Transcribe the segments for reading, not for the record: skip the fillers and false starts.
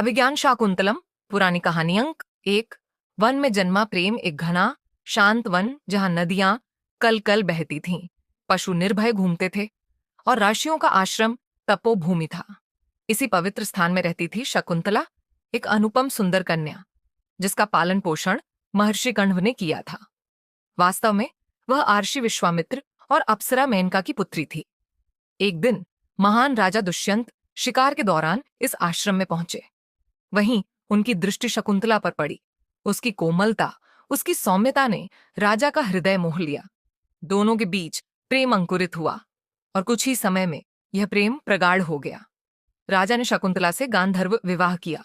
अभिज्ञान शाकुंतलम पुरानी कहानी अंक 1। वन में जन्मा प्रेम एक घना शांत वन जहां नदियां कल कल बहती थीं, पशु निर्भय घूमते थे और राशियों का आश्रम तपोभूमि था। इसी पवित्र स्थान में रहती थी शकुंतला, एक अनुपम सुंदर कन्या जिसका पालन पोषण महर्षि कण्व ने किया था। वास्तव में वह आर्षि विश्वामित्र और अप्सरा मेनका की पुत्री थी। एक दिन महान राजा दुष्यंत शिकार के दौरान इस आश्रम में पहुंचे। वहीं उनकी दृष्टि शकुंतला पर पड़ी। उसकी कोमलता, उसकी सौम्यता ने राजा का हृदय मोह लिया। दोनों के बीच प्रेम अंकुरित हुआ और कुछ ही समय में यह प्रेम प्रगाढ़ हो गया। राजा ने शकुंतला से गांधर्व विवाह किया,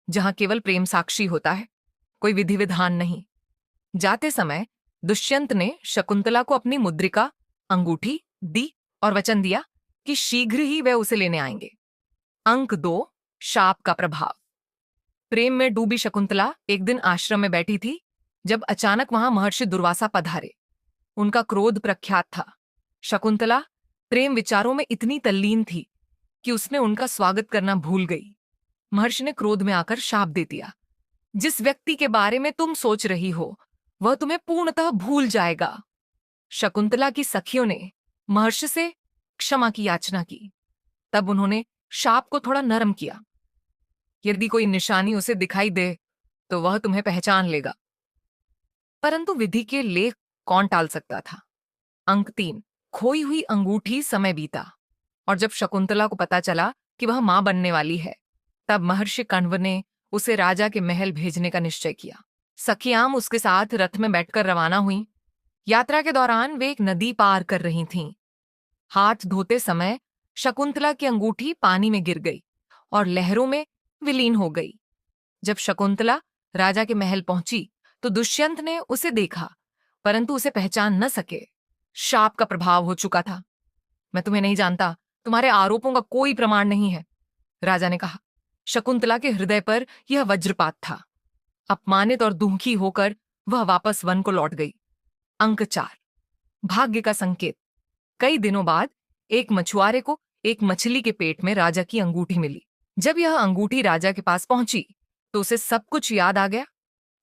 जहां केवल प्रेम साक्षी होता है, कोई विधि विधान नहीं। जाते समय दुष्यंत ने शकुंतला को अपनी मुद्रिका अंगूठी दी और वचन दिया कि शीघ्र ही वे उसे लेने आएंगे। अंक 2, शाप का प्रभाव। प्रेम में डूबी शकुंतला एक दिन आश्रम में बैठी थी जब अचानक वहां महर्षि दुर्वासा पधारे। उनका क्रोध प्रख्यात था। शकुंतला प्रेम विचारों में इतनी तल्लीन थी कि उसने उनका स्वागत करना भूल गई। महर्षि ने क्रोध में आकर शाप दे दिया, जिस व्यक्ति के बारे में तुम सोच रही हो वह तुम्हें पूर्णतः भूल जाएगा। शकुंतला की सखियों ने महर्षि से क्षमा की याचना की। तब उन्होंने शाप को थोड़ा नरम किया। यदि कोई निशानी उसे दिखाई दे तो वह तुम्हें पहचान लेगा। परंतु विधि के लेख कौन टाल सकता था। अंक 3, खोई हुई अंगूठी। समय बीता और जब शकुंतला को पता चला कि वह मां बनने वाली है, तब महर्षि कण्व ने उसे राजा के महल भेजने का निश्चय किया। सखियां उसके साथ रथ में बैठकर रवाना हुईं। यात्रा के दौरान वे एक नदी पार कर रही थीं। हाथ धोते समय शकुंतला की अंगूठी पानी में गिर गई और लहरों में विलीन हो गई। जब शकुंतला राजा के महल पहुंची तो दुष्यंत ने उसे देखा, परंतु उसे पहचान न सके। शाप का प्रभाव हो चुका था। मैं तुम्हें नहीं जानता, तुम्हारे आरोपों का कोई प्रमाण नहीं है, राजा ने कहा। शकुंतला के हृदय पर यह वज्रपात था। अपमानित और दुखी होकर वह वापस वन को लौट गई। अंक 4, भाग्य का संकेत। कई दिनों बाद एक मछुआरे को एक मछली के पेट में राजा की अंगूठी मिली। जब यह अंगूठी राजा के पास पहुंची तो उसे सब कुछ याद आ गया।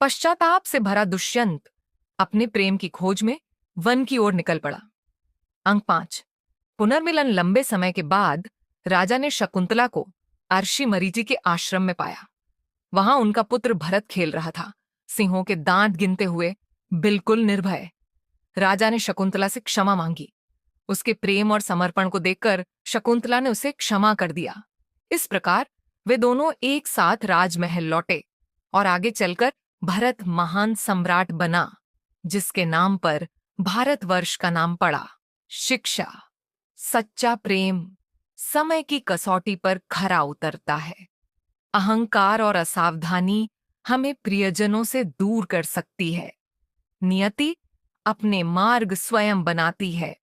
पश्चाताप से भरा दुष्यंत अपने प्रेम की खोज में वन की ओर निकल पड़ा। अंक 5, पुनर्मिलन। लंबे समय के बाद राजा ने शकुंतला को अर्षि मरीचि के आश्रम में पाया। वहां उनका पुत्र भरत खेल रहा था, सिंहों के दांत गिनते हुए, बिल्कुल निर्भय। राजा ने शकुंतला से क्षमा मांगी। उसके प्रेम और समर्पण को देखकर शकुंतला ने उसे क्षमा कर दिया। इस प्रकार वे दोनों एक साथ राजमहल लौटे और आगे चलकर भरत महान सम्राट बना, जिसके नाम पर भारतवर्ष का नाम पड़ा। शिक्षा। सच्चा प्रेम समय की कसौटी पर खरा उतरता है। अहंकार और असावधानी हमें प्रियजनों से दूर कर सकती है। नियति अपने मार्ग स्वयं बनाती है।